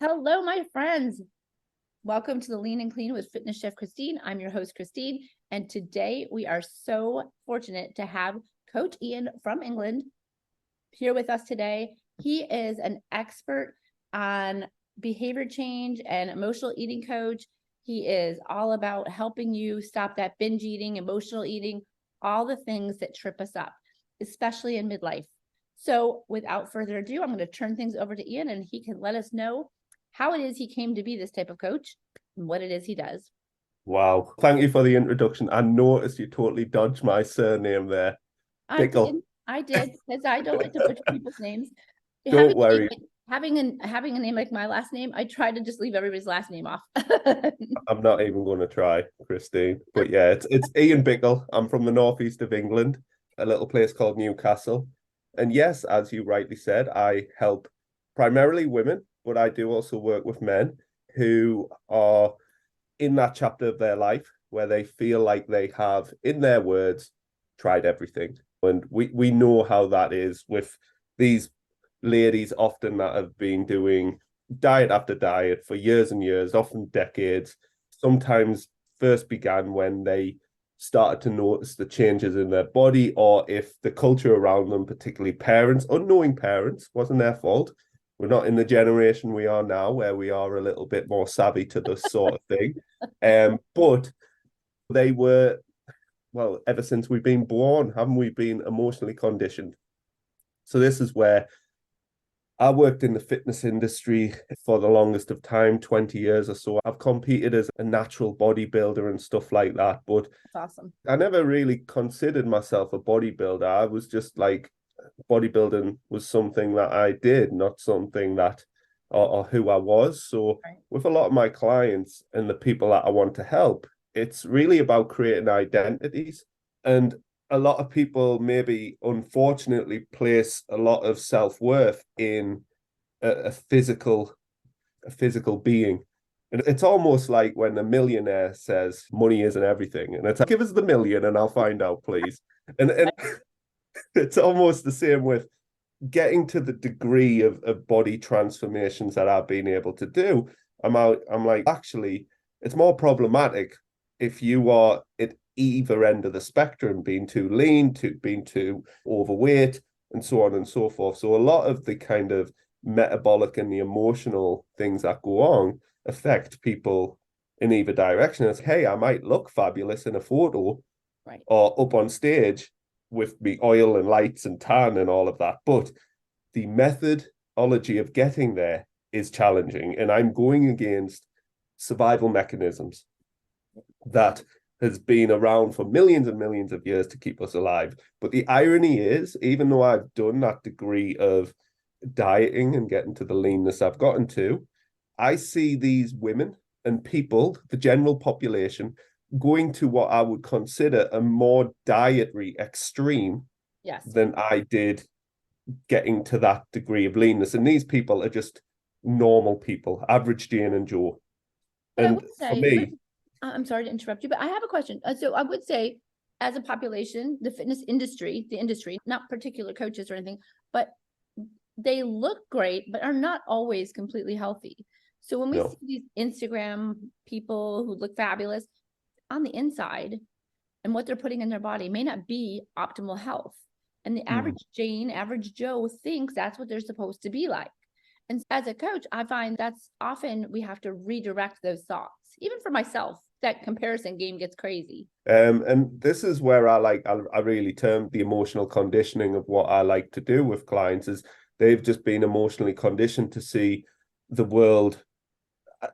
Hello, my friends. Welcome to the Lean and Clean with Fitness Chef Christine. I'm your host, Christine. And today we are so fortunate to have Coach Ian from England here with us today. He is an expert on behavior change and emotional eating coach. He is all about helping you stop that binge eating, emotional eating, all the things that trip us up, especially in midlife. So without further ado, I'm going to turn things over to Ian and he can let us know how it is he came to be this type of coach and what it is he does. Wow. Thank you for the introduction. I noticed you totally dodged my surname there. Bickle. I did, because I don't like to butcher people's names. Don't worry. Having a name like my last name, I try to just leave everybody's last name off. I'm not even going to try, Christine. But yeah, it's Ian Bickle. I'm from the northeast of England, a little place called Newcastle. And yes, as you rightly said, I help primarily women, but I do also work with men who are in that chapter of their life where they feel like they have, in their words, tried everything. And we know how that is with these ladies often that have been doing diet after diet for years and years, often decades, sometimes first began when they started to notice the changes in their body, or if the culture around them, particularly parents, unknowing parents, wasn't their fault. We're not in the generation we are now where we are a little bit more savvy to this sort of thing. But they were, well, ever since we've been born, haven't we been emotionally conditioned? So this is where I worked in the fitness industry for the longest of time, 20 years or so. I've competed as a natural bodybuilder and stuff like that, but That's awesome. I never really considered myself a bodybuilder. I was just like, bodybuilding was something that I did, not something that or who I was. So Right. with a lot of my clients and the people that I want to help, it's really about creating identities. And a lot of people maybe unfortunately place a lot of self-worth in a physical being. And it's almost like when a millionaire says money isn't everything. And it's like, give us the million and I'll find out, please. And it's almost the same with getting to the degree of body transformations that I've been able to do. I'm like, actually, it's more problematic if you are at either end of the spectrum, being too lean, being too overweight, and so on and so forth. So a lot of the kind of metabolic and the emotional things that go on affect people in either direction. It's, hey, I might look fabulous in a photo, Right. or up on stage with the oil and lights and tan and all of that. But the methodology of getting there is challenging. And I'm going against survival mechanisms that has been around for millions and millions of years to keep us alive. But the irony is, even though I've done that degree of dieting and getting to the leanness I've gotten to, I see these women and people, the general population, going to what I would consider a more dietary extreme Yes. than I did getting to that degree of leanness. And these people are just normal people, average Jane and Joe. But I And would for say, me, I'm sorry to interrupt you, but I have a question. So I would say, as a population, the fitness industry, not particular coaches or anything, but they look great, but are not always completely healthy. So when we no. see these Instagram people who look fabulous on the inside, and what they're putting in their body may not be optimal health. And the average Jane, average Joe thinks that's what they're supposed to be like. And as a coach, I find that's often we have to redirect those thoughts. Even for myself, that comparison game gets crazy. And this is where I really term the emotional conditioning of what I like to do with clients is they've just been emotionally conditioned to see the world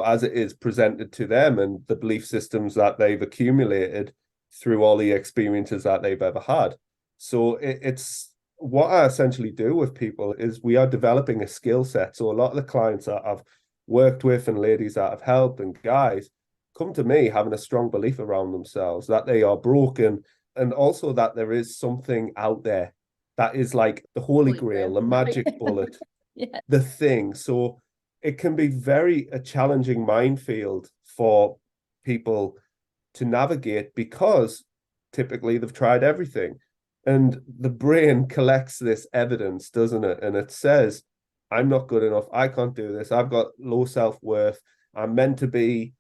as it is presented to them and the belief systems that they've accumulated through all the experiences that they've ever had. So it's what I essentially do with people is we are developing a skill set. So a lot of the clients that I've worked with and ladies that I've helped and guys come to me having a strong belief around themselves that they are broken, and also that there is something out there that is like the holy grail, the magic bullet, Yeah. the thing. So it can be very a challenging minefield for people to navigate because typically they've tried everything. And the brain collects this evidence, doesn't it? And it says, I'm not good enough. I can't do this. I've got low self-worth. I'm meant to be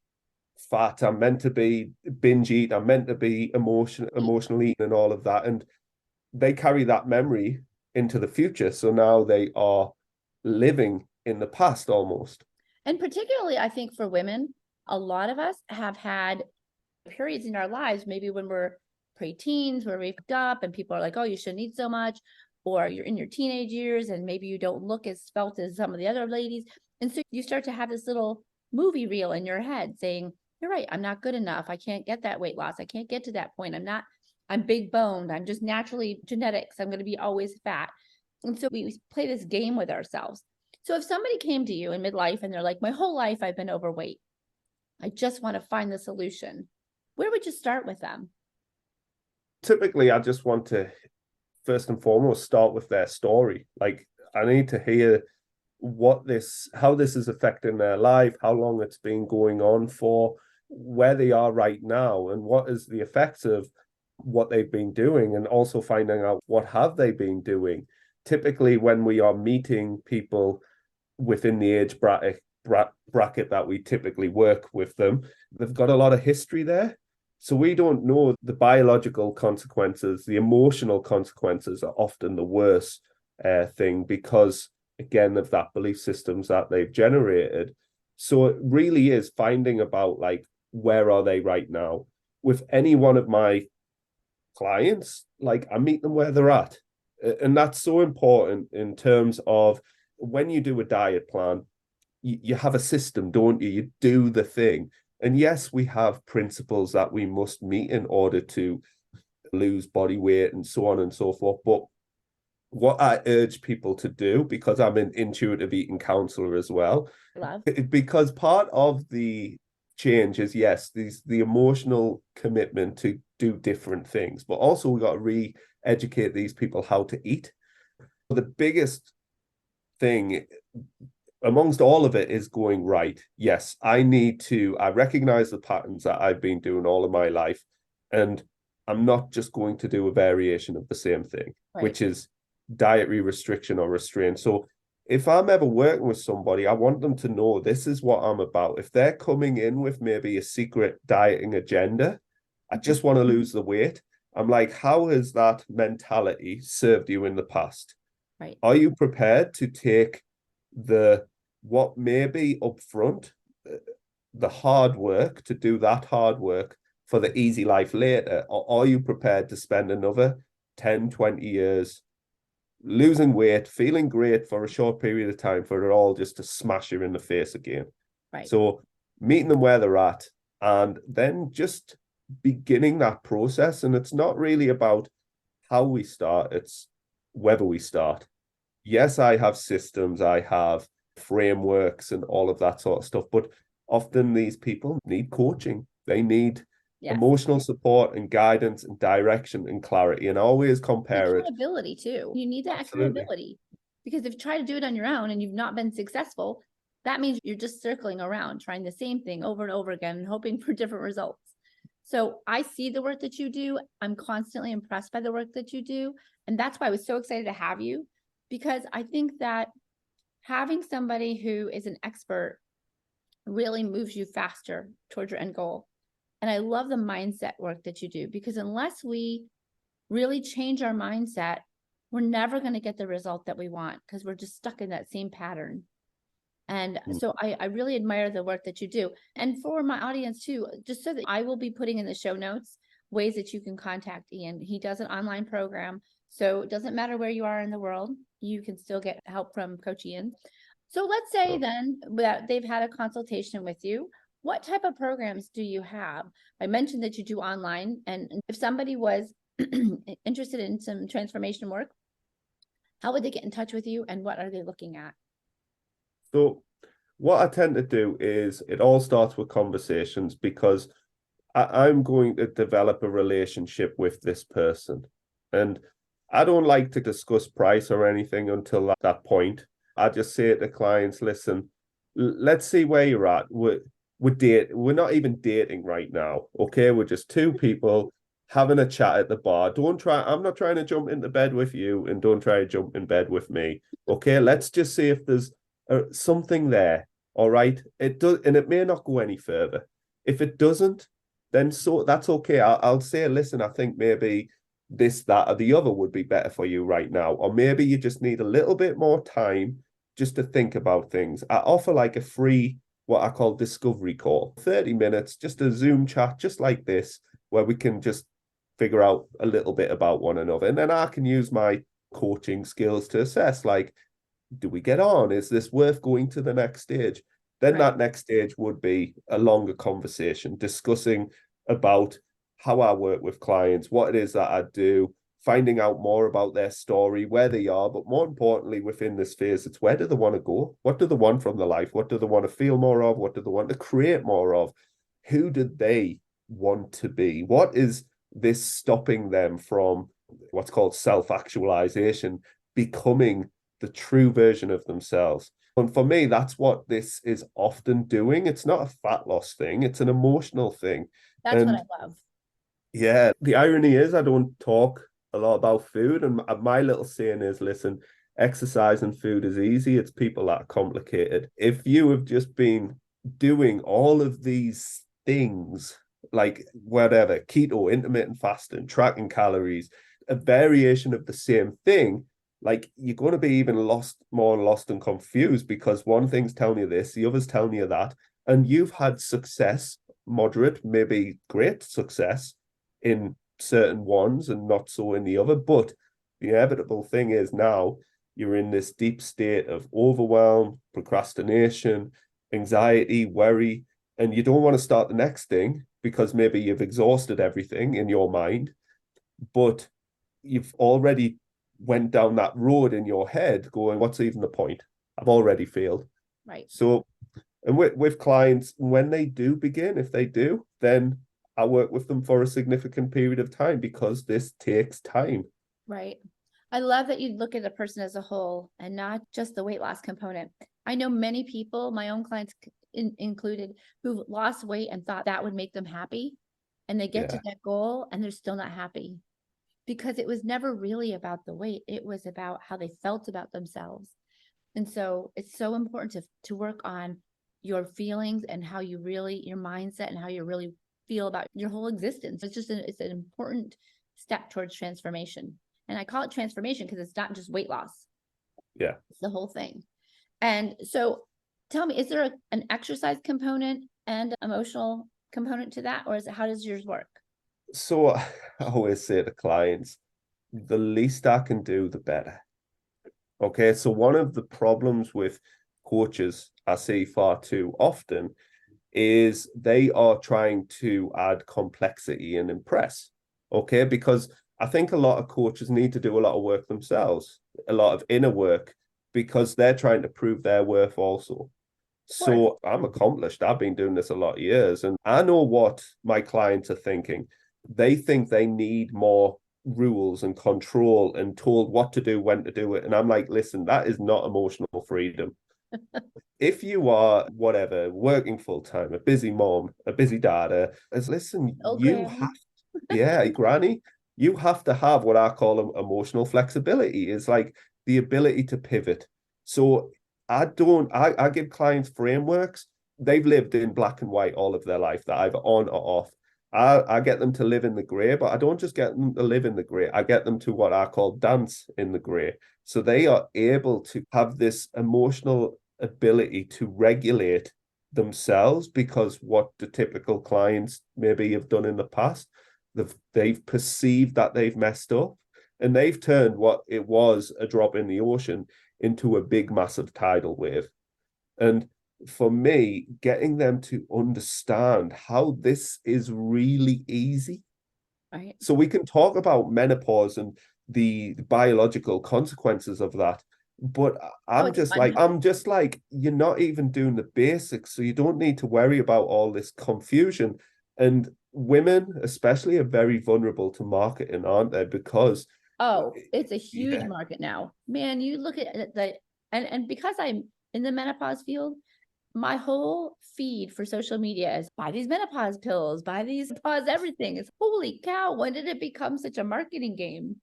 fat. I'm meant to be binge eat. I'm meant to be emotional eating and all of that. And they carry that memory into the future. So now they are living in the past almost. And particularly, I think for women, a lot of us have had periods in our lives, maybe when we're pre-teens, where we've up and people are like, oh, you shouldn't eat so much, or you're in your teenage years and maybe you don't look as svelte as some of the other ladies. And so you start to have this little movie reel in your head saying, you're right, I'm not good enough. I can't get that weight loss. I can't get to that point. I'm big boned. I'm just naturally genetics. I'm going to be always fat. And so we play this game with ourselves. So if somebody came to you in midlife and they're like, my whole life I've been overweight, I just want to find the solution, where would you start with them? Typically, I just want to first and foremost start with their story. Like, I need to hear how this is affecting their life, how long it's been going on for, where they are right now, and what is the effects of what they've been doing, and also finding out what have they been doing. Typically, when we are meeting people within the age bracket that we typically work with them, they've got a lot of history there. So we don't know the biological consequences. The emotional consequences are often the worst thing because, again, of that belief systems that they've generated. So it really is finding about, like, where are they right now? With any one of my clients, like, I meet them where they're at. And that's so important in terms of when you do a diet plan, you have a system, don't you? You do the thing. And yes, we have principles that we must meet in order to lose body weight and so on and so forth. But what I urge people to do, because I'm an intuitive eating counselor as well, because part of the change is, yes, the emotional commitment to do different things, but also we got to re-educate these people how to eat. The biggest thing amongst all of it is going, right, yes, I recognize the patterns that I've been doing all of my life, and I'm not just going to do a variation of the same thing, which is dietary restriction or restraint. So if I'm ever working with somebody, I want them to know this is what I'm about. If they're coming in with maybe a secret dieting agenda, I just want to lose the weight. I'm like, how has that mentality served you in the past? Right. Are you prepared to take what may be upfront, the hard work, to do that hard work for the easy life later? Or are you prepared to spend another 10, 20 years losing weight, feeling great for a short period of time, for it all just to smash you in the face again? Right. So meeting them where they're at and then just beginning that process. And it's not really about how we start, it's whether we start. Yes, I have systems, I have frameworks and all of that sort of stuff, but often these people need coaching. They need emotional support and guidance and direction and clarity, and always compare accountability too. You need that accountability, because if you try to do it on your own and you've not been successful, that means you're just circling around, trying the same thing over and over again and hoping for different results. So I see the work that you do. I'm constantly impressed by the work that you do. And that's why I was so excited to have you, because I think that having somebody who is an expert really moves you faster towards your end goal. And I love the mindset work that you do, because unless we really change our mindset, we're never going to get the result that we want, because we're just stuck in that same pattern. And so I really admire the work that you do. And for my audience too, just so that I will be putting in the show notes ways that you can contact Ian. He does an online program, so it doesn't matter where you are in the world, you can still get help from Coach Ian. So let's say then that they've had a consultation with you. What type of programs do you have? I mentioned that you do online, and if somebody was interested in some transformation work, how would they get in touch with you, and what are they looking at? So what I tend to do is it all starts with conversations, because I'm going to develop a relationship with this person. And I don't like to discuss price or anything until that point. I just say to clients, listen, let's see where you're at. We're not even dating right now. Okay. We're just two people having a chat at the bar. I'm not trying to jump into bed with you, and don't try to jump in bed with me. Okay, let's just see if there's something there. All right. It does, and it may not go any further. If it doesn't, then so that's okay. I'll say, listen, I think maybe this, that, or the other would be better for you right now. Or maybe you just need a little bit more time just to think about things. I offer like a free, what I call discovery call, 30 minutes, just a Zoom chat, just like this, where we can just figure out a little bit about one another. And then I can use my coaching skills to assess, like, do we get on? Is this worth going to the next stage? Then Right. that next stage would be a longer conversation discussing about how I work with clients, what it is that I do, finding out more about their story, where they are, but more importantly, within this phase, it's where do they want to go? What do they want from their life? What do they want to feel more of? What do they want to create more of? Who do they want to be? What is this stopping them from what's called self-actualization, becoming the true version of themselves? And for me, that's what this is often doing. It's not a fat loss thing, it's an emotional thing. That's what And I love. yeah, the irony is I don't talk a lot about food. And my little saying is, listen, exercise and food is easy. It's people that are complicated. If you have just been doing all of these things, like whatever, keto, intermittent fasting, tracking calories, a variation of the same thing, like you're going to be even more lost and confused, because one thing's telling you this, the other's telling you that, and you've had success, moderate, maybe great success in certain ones and not so in the other. But the inevitable thing is now you're in this deep state of overwhelm, procrastination, anxiety, worry, and you don't want to start the next thing because maybe you've exhausted everything in your mind, but you've already went down that road in your head going, what's even the point? I've already failed. Right. So, and with clients, when they do begin, if they do, then I work with them for a significant period of time because this takes time. Right. I love that you look at a person as a whole and not just the weight loss component. I know many people, my own clients included, who've lost weight and thought that would make them happy. And they get to that goal and they're still not happy because it was never really about the weight. It was about how they felt about themselves. And so it's so important to work on your feelings and how you really, your mindset and how you really feel about your whole existence. It's an important step towards transformation. And I call it transformation because it's not just weight loss. Yeah. It's the whole thing. And so tell me, is there an exercise component and emotional component to that? Or how does yours work? So I always say to clients, the least I can do, the better. Okay. So one of the problems with coaches I see far too often is they are trying to add complexity and impress. Okay. Because I think a lot of coaches need to do a lot of work themselves, a lot of inner work, because they're trying to prove their worth also. So I'm accomplished. I've been doing this a lot of years, and I know what my clients are thinking. They think they need more rules and control and told what to do, when to do it. And I'm like, listen, that is not emotional freedom. If you are whatever, working full time, a busy mom, a busy dad, listen, Oh, you Granny. have, yeah, granny, you have to have what I call emotional flexibility. It's like the ability to pivot. So I give clients frameworks. They've lived in black and white all of their life, that either on or off. I get them to live in the gray, but I don't just get them to live in the gray. I get them to what I call dance in the gray. So they are able to have this emotional ability to regulate themselves, because what the typical clients maybe have done in the past, they've perceived that they've messed up, and they've turned what it was a drop in the ocean into a big massive tidal wave. And for me, getting them to understand how this is really easy. Right. So we can talk about menopause and the biological consequences of that, but Oh, it's fun. I'm just like, you're not even doing the basics, so you don't need to worry about all this confusion. And women, especially, are very vulnerable to marketing, aren't they? Because Oh, it's a huge yeah, market now. Man, you look at and because I'm in the menopause field, my whole feed for social media is buy these menopause pills, buy these pause everything. It's holy cow, when did it become such a marketing game?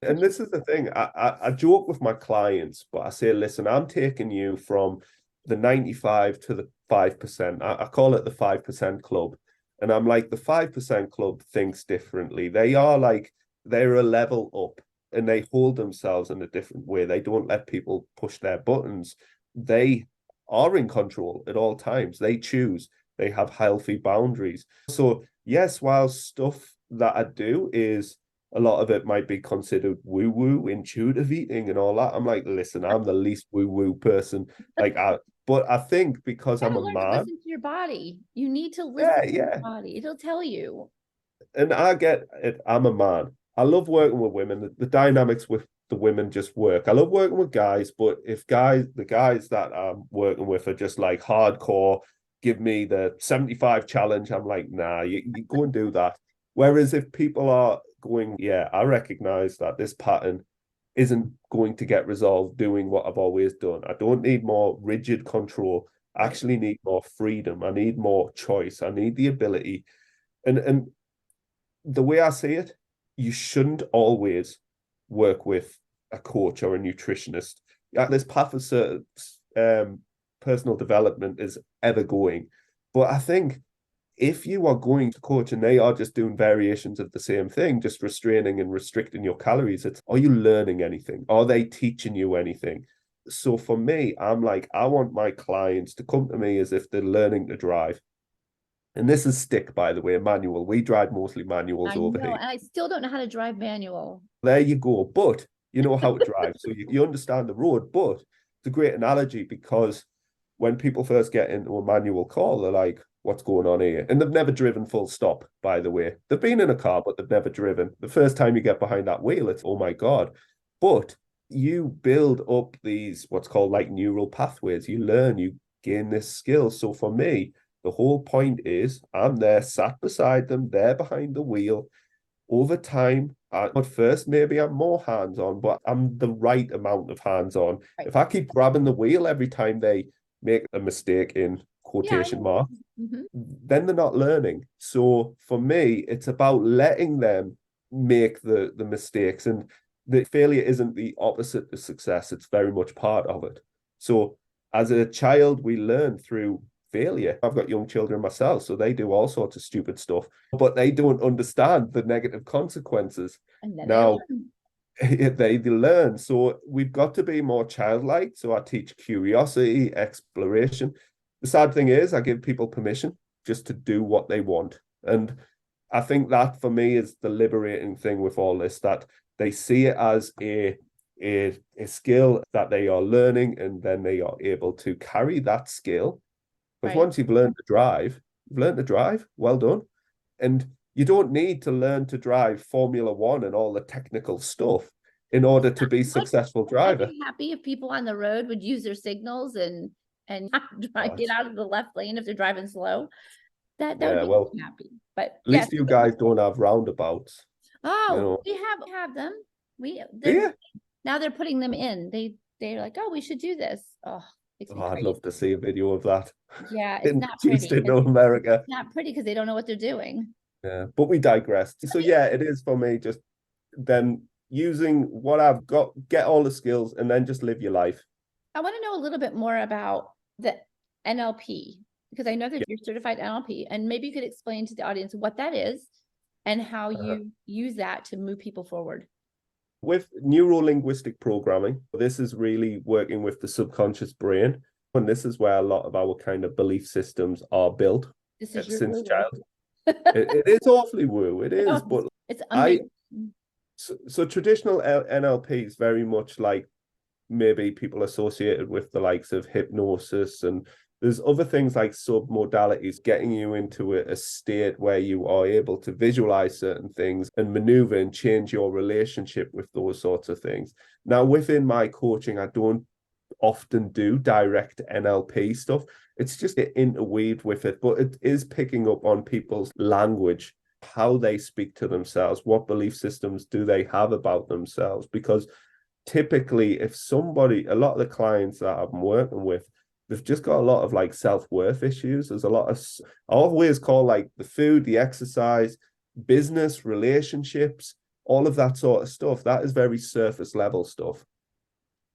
And this is the thing, I joke with my clients, but I say, listen, I'm taking you from the 95 to the 5%. I call it the 5% club. And I'm like, the 5% club thinks differently. They're a level up and they hold themselves in a different way. They don't let people push their buttons. They are in control at all times. They choose. They have healthy boundaries. So yes, while stuff that I do is a lot of it might be considered woo-woo, intuitive eating and all that. I'm like, listen, I'm the least woo-woo person. But I think because You I'm gotta a learn to man, listen to your body. You need to listen to your yeah. body. It'll tell you. And I get it. I'm a man. I love working with women. The dynamics with the women just work. I love working with guys, but if the guys that I'm working with are just like hardcore, give me the 75 challenge, I'm like, nah, you go and do that. Whereas if people are going, yeah, I recognize that this pattern isn't going to get resolved doing what I've always done. I don't need more rigid control. I Right. actually need more freedom. I need more choice. I need the ability. And the way I see it, you shouldn't always work with a coach or a nutritionist. This path of personal development is ever going. But I think if you are going to coach and they are just doing variations of the same thing, just restraining and restricting your calories, are you learning anything? Are they teaching you anything? So for me, I'm like, I want my clients to come to me as if they're learning to drive. And this is stick, by the way, manual. We drive mostly manuals I over know, here. and I still don't know how to drive manual. There you go. But you know how to drive. So you understand the road. But it's a great analogy because when people first get into a manual car, they're like, what's going on here? And they've never driven full stop, by the way. They've been in a car, but they've never driven. The first time you get behind that wheel, it's, oh my God. But you build up these, what's called like neural pathways. You learn, you gain this skill. So for me, the whole point is I'm there, sat beside them, there behind the wheel. Over time, at first, maybe I'm more hands-on, but I'm the right amount of hands-on. Right. If I keep grabbing the wheel every time they make a mistake in Yeah, I quotation know. marks, Mhm. then they're not learning. So for me, it's about letting them make the mistakes. And the failure isn't the opposite of success, it's very much part of it. So as a child, we learn through failure. I've got young children myself, so they do all sorts of stupid stuff, but they don't understand the negative consequences. And then they Now, learn. they learn. So we've got to be more childlike. So I teach curiosity, exploration. The sad thing is, I give people permission just to do what they want. And I think that for me is the liberating thing with all this, that they see it as a skill that they are learning, and then they are able to carry that skill. Because Right. once you've learned to drive, well done. And you don't need to learn to drive Formula One and all the technical stuff in order to be a successful I'd driver. be happy if people on the road would use their signals and not get out of the left lane if they're driving slow. That would Yeah, make well, me happy. But at yes. least you guys don't have roundabouts, you Oh, know. we have them. Do They're you? now they're putting them in. They're like, oh, we should do this. Oh, makes Oh, me I'd crazy. love to see a video of that Yeah, it's not introduced pretty. in America. It's not pretty because they don't know what they're doing. Yeah, but we digressed. So yeah, it is for me just then using what I've got, get all the skills, and then just live your life. I want to know a little bit more about the NLP because I know that Yeah. you're certified NLP, and maybe you could explain to the audience what that is and how Uh, you use that to move people forward. with neuro-linguistic programming, this is really working with the subconscious brain. And this is where a lot of our kind of belief systems are built This is your since woo-woo. child. It is awfully woo, it is. But It's I, amazing. so traditional NLP is very much like maybe people associated with the likes of hypnosis, and there's other things like submodalities getting you into a state where you are able to visualize certain things and maneuver and change your relationship with those sorts of things. Now, within my coaching, I don't often do direct NLP stuff. It's just to interweave with it, but it is picking up on people's language, how they speak to themselves, what belief systems do they have about themselves. Because typically, if somebody, a lot of the clients that I'm working with, they've just got a lot of like self-worth issues. There's a lot of, I always call like the food, the exercise, business, relationships, all of that sort of stuff. That is very surface level stuff.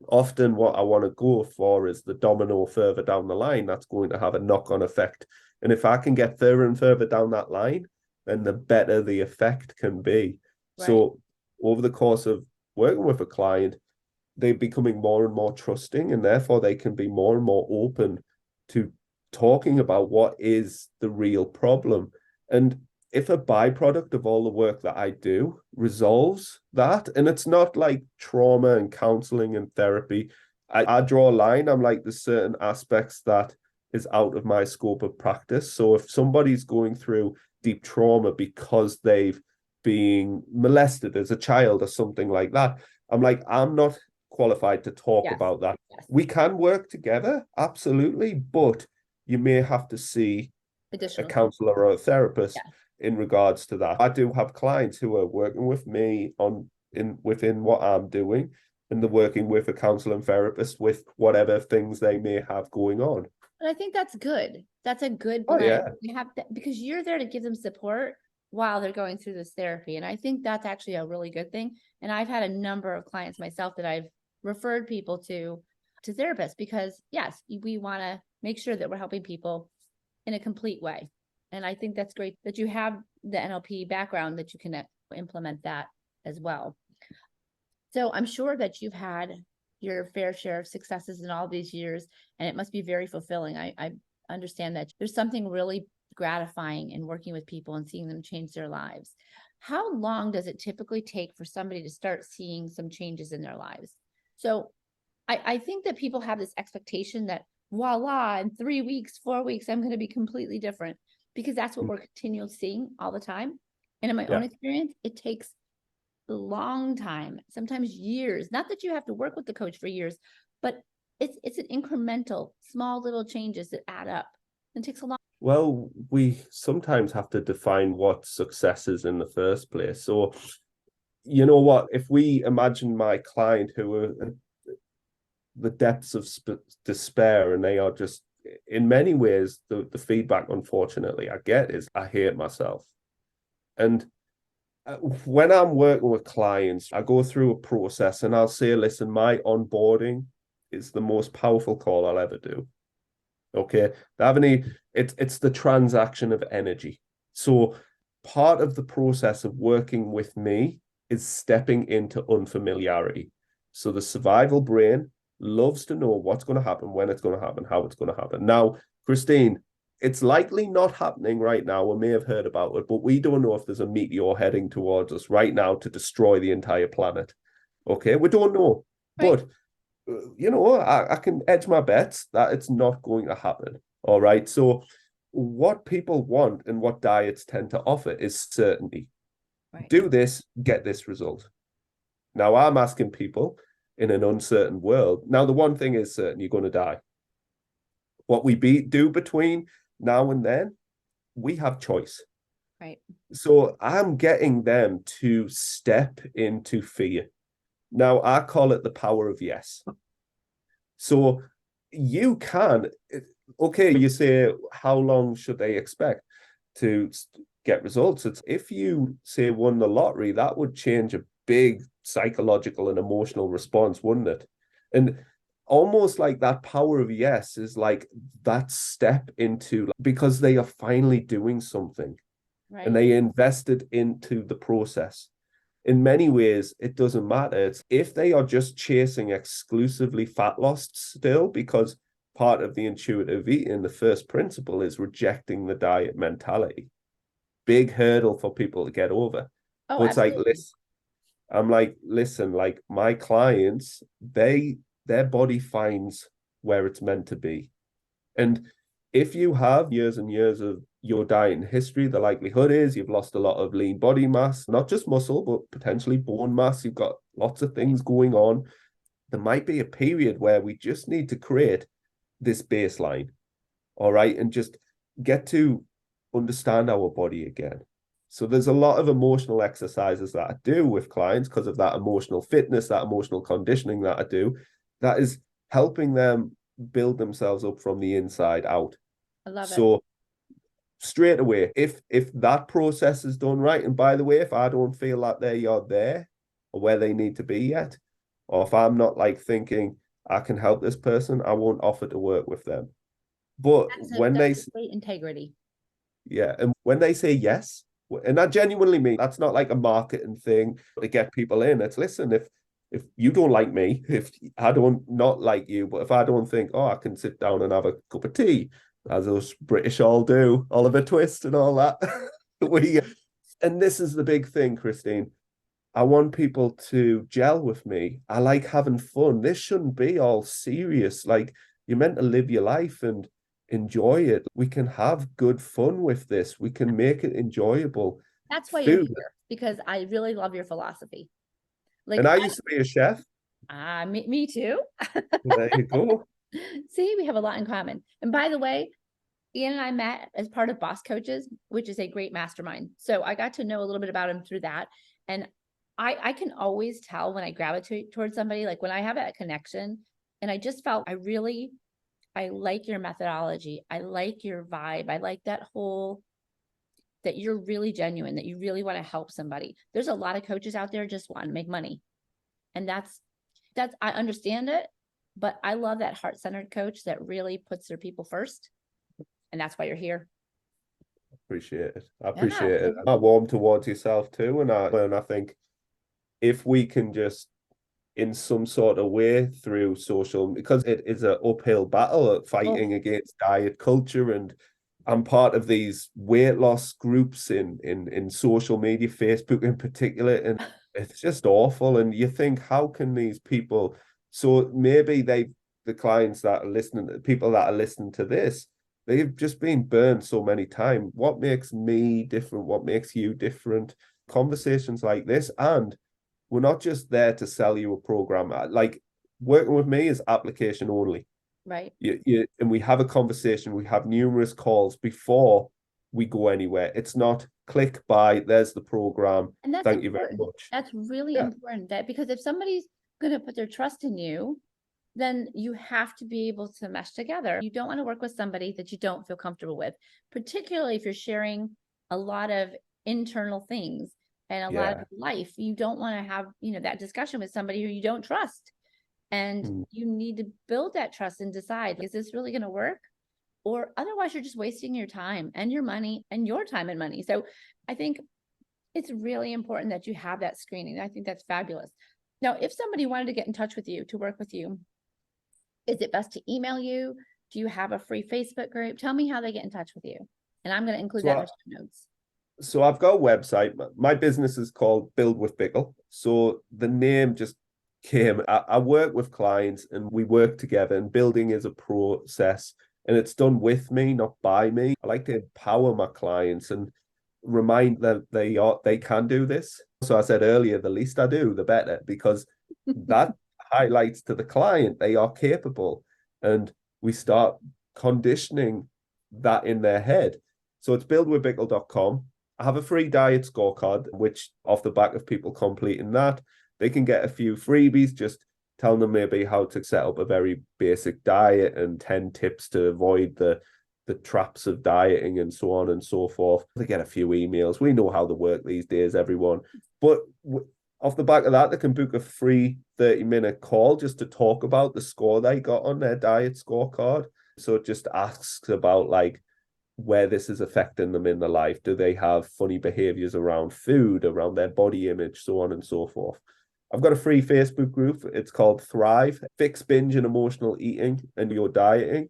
Often what I want to go for is the domino further down the line that's going to have a knock-on effect. And if I can get further and further down that line, then the better the effect can be. Right. So over the course of working with a client, they're becoming more and more trusting, and therefore they can be more and more open to talking about what is the real problem. And if a byproduct of all the work that I do resolves that, and it's not like trauma and counseling and therapy, I draw a line. I'm like, there's certain aspects that is out of my scope of practice. So if somebody's going through deep trauma because they've been molested as a child or something like that, I'm like, I'm not qualified to talk about that. Yes. We can work together, absolutely, but you may have to see a counselor or a therapist in regards to that. I do have clients who are working with me within what I'm doing, and they're working with a counselor and therapist with whatever things they may have going on. And I think that's good. That's a good blend. You have to, because you're there to give them support while they're going through this therapy. And I think that's actually a really good thing. And I've had a number of clients myself that I've referred people to therapists, because yes, we want to make sure that we're helping people in a complete way. And I think that's great that you have the NLP background, that you can implement that as well. So I'm sure that you've had your fair share of successes in all these years, and it must be very fulfilling. I understand that there's something really gratifying in working with people and seeing them change their lives. How long does it typically take for somebody to start seeing some changes in their lives? So I think that people have this expectation that voila, in 3 weeks, 4 weeks, I'm going to be completely different, because that's what we're continually seeing all the time. And in my own experience, it takes a long time, sometimes years. Not that you have to work with the coach for years, but it's an incremental, small little changes that add up. It takes a long. Well, we sometimes have to define what success is in the first place. So, you know what, if we imagine my client who are the depths of despair, and they are just, in many ways, the feedback, unfortunately, I get is, I hate myself. And when I'm working with clients, I go through a process and I'll say, listen, my onboarding is the most powerful call I'll ever do. Okay. It's the transaction of energy. So part of the process of working with me is stepping into unfamiliarity. So the survival brain loves to know what's going to happen, when it's going to happen, how it's going to happen. Now, Christine, it's likely not happening right now. We may have heard about it, but we don't know if there's a meteor heading towards us right now to destroy the entire planet. Okay, we don't know. Right. But, you know, I can edge my bets that it's not going to happen. All right. So what people want and what diets tend to offer is certainty. Right. Do this, get this result. Now, I'm asking people in an uncertain world. Now, the one thing is certain, you're going to die. What we do between now and then, we have choice. Right. So I'm getting them to step into fear. Now, I call it the power of yes. So you can, okay, you say, how long should they expect to get results? It's, if you say won the lottery, that would change a big psychological and emotional response, wouldn't it? And almost like that power of yes is like that step into, because they are finally doing something. Right. And they invested into the process. In many ways, it doesn't matter. It's if they are just chasing exclusively fat loss still, because part of the intuitive eating, the first principle is rejecting the diet mentality. Big hurdle for people to get over. Oh, but it's absolutely. like, listen, I'm like, listen, like my clients, their body finds where it's meant to be. And if you have years and years of your diet and history, the likelihood is you've lost a lot of lean body mass, not just muscle, but potentially bone mass. You've got lots of things going on. There might be a period where we just need to create this baseline, all right, and just get to understand our body again. So there's a lot of emotional exercises that I do with clients because of that emotional fitness, that emotional conditioning that I do, that is helping them build themselves up from the inside out. I love it. So straight away, if that process is done right, and by the way, if I don't feel that they are there or where they need to be yet, or if I'm not like thinking I can help this person, I won't offer to work with them. But That's great integrity. yeah, and when they say yes, and I genuinely mean that's not like a marketing thing to get people in. It's listen, if you don't like me, if I don't not like you, but if I don't think, oh, I can sit down and have a cup of tea, as us British all do, Oliver Twist and all that. we and this is the big thing, Christine. I want people to gel with me. I like having fun. This shouldn't be all serious. Like you're meant to live your life and enjoy it. We can have good fun with this. We can make it enjoyable. That's why you're here, because I really love your philosophy. Like, and I used to be a chef. Me too. There you go. See, we have a lot in common. And by the way, Ian and I met as part of Boss Coaches, which is a great mastermind. So I got to know a little bit about him through that. And I can always tell when I gravitate towards somebody, like when I have that connection, and I just felt I like your methodology. I like your vibe. I like that you're really genuine, that you really want to help somebody. There's a lot of coaches out there just want to make money. And that's, I understand it, but I love that heart-centered coach that really puts their people first. And that's why you're here. Appreciate it. I appreciate it. I'm warm towards yourself too. And I think if we can just in some sort of way through social, because it is an uphill battle fighting against diet culture, and I'm part of these weight loss groups in social media, Facebook in particular, and it's just awful. And you think, how can these people, so maybe the clients that are listening, people that are listening to this, they've just been burned so many times. What makes me different? What makes you different? Conversations like this. And we're not just there to sell you a program. Like working with me is application only. Right. And we have a conversation. We have numerous calls before we go anywhere. It's not click, buy, there's the program. And that's Thank important. you very much. That's really important, that because if somebody's going to put their trust in you, then you have to be able to mesh together. You don't want to work with somebody that you don't feel comfortable with, particularly if you're sharing a lot of internal things and a lot of life. You don't want to have, that discussion with somebody who you don't trust. And you need to build that trust and decide, is this really going to work? Or otherwise you're just wasting your time and your money and your time and money. So I think it's really important that you have that screening. I think that's fabulous. Now, if somebody wanted to get in touch with you, to work with you, is it best to email you? Do you have a free Facebook group? Tell me how they get in touch with you. And I'm going to include that in the show notes. So I've got a website. My business is called Build with Bickle. So the name just came. I work with clients and we work together, and building is a process and it's done with me, not by me. I like to empower my clients and remind them they can do this. So I said earlier, the least I do, the better, because that highlights to the client they are capable, and we start conditioning that in their head. So it's buildwithbickle.com. I have a free diet scorecard, which off the back of people completing that, they can get a few freebies, just telling them maybe how to set up a very basic diet and 10 tips to avoid the traps of dieting and so on and so forth. They get a few emails. We know how they work these days, everyone. But off the back of that, they can book a free 30-minute call just to talk about the score they got on their diet scorecard. So it just asks about like where this is affecting them in their life. Do they have funny behaviors around food, around their body image, so on and so forth. I've got a free Facebook group. It's called Thrive, Fix Binge and Emotional Eating and Your Dieting.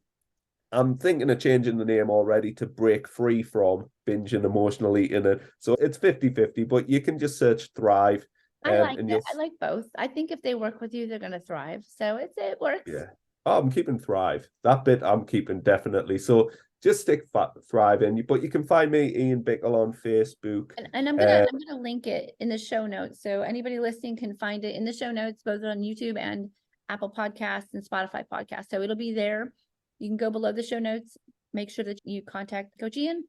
I'm thinking of changing the name already to break free from binge and emotional eating. So it's 50-50, but you can just search Thrive. I like that. I like both. I think if they work with you, they're going to thrive. So it works. Yeah. Oh, I'm keeping Thrive. That bit I'm keeping definitely. So just stick Thrive in. But you can find me, Ian Bickle, on Facebook. And I'm gonna link it in the show notes, so anybody listening can find it in the show notes, both on YouTube and Apple Podcasts and Spotify Podcasts. So it'll be there. You can go below the show notes. Make sure that you contact Coach Ian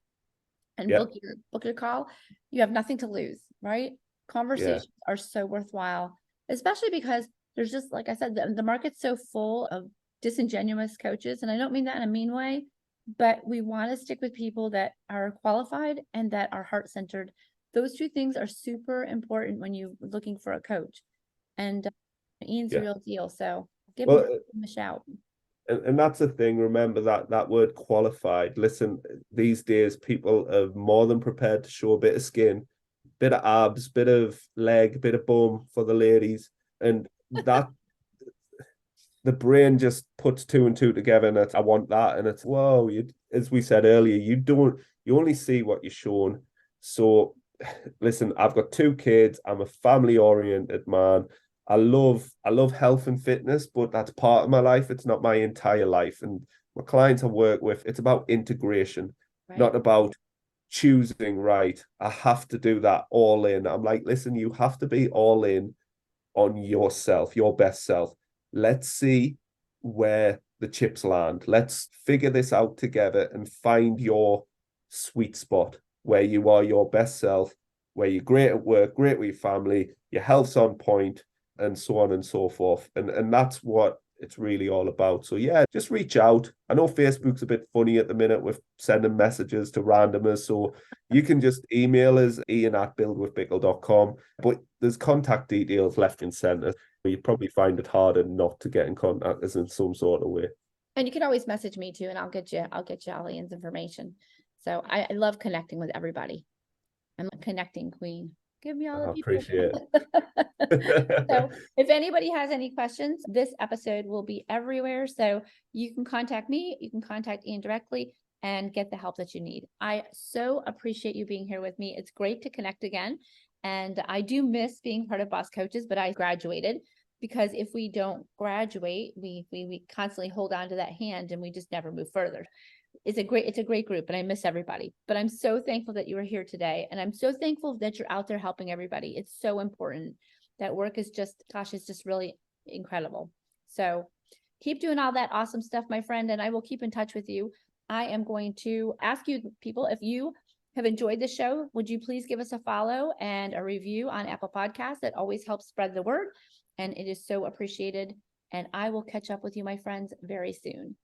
and book your call. You have nothing to lose, right? Conversations are so worthwhile, especially because there's just, like I said, the market's so full of disingenuous coaches. And I don't mean that in a mean way, but we want to stick with people that are qualified and that are heart-centered. Those two things are super important when you're looking for a coach. And Ian's the Yeah. real deal. So give Well, him a shout. and that's the thing. Remember that word qualified. Listen, these days people are more than prepared to show a bit of skin, bit of abs, bit of leg, bit of bum for the ladies. And that the brain just puts two and two together and it's, I want that. And it's, whoa, as we said earlier, you only see what you're shown. So listen, I've got 2 kids. I'm a family oriented man. I love health and fitness, but that's part of my life. It's not my entire life. And my clients I work with, it's about integration, Right. not about choosing, right, I have to do that all in. I'm like, listen, you have to be all in on yourself, your best self. Let's see where the chips land. Let's figure this out together and find your sweet spot where you are your best self, where you're great at work, great with your family, your health's on point, and so on and so forth. And that's what it's really all about. So yeah, just reach out. I know Facebook's a bit funny at the minute with sending messages to randomers. So you can just email us, ian@buildwithbickle.com. But there's contact details left and center. You'd probably find it harder not to get in contact with us in some sort of way. And you can always message me too, and I'll get you all Ian's information. So I love connecting with everybody. I'm a connecting queen. Give me all the I people. appreciate it. So if anybody has any questions, this episode will be everywhere. So you can contact me, you can contact Ian directly and get the help that you need. I so appreciate you being here with me. It's great to connect again. And I do miss being part of Boss Coaches, but I graduated because if we don't graduate, we constantly hold on to that hand and we just never move further. It's a great group and I miss everybody, but I'm so thankful that you are here today. And I'm so thankful that you're out there helping everybody. It's so important. That work is just, gosh, it's just really incredible. So keep doing all that awesome stuff, my friend, and I will keep in touch with you. I am going to ask you people, if you have enjoyed the show, would you please give us a follow and a review on Apple Podcasts? That always helps spread the word and it is so appreciated. And I will catch up with you, my friends, very soon.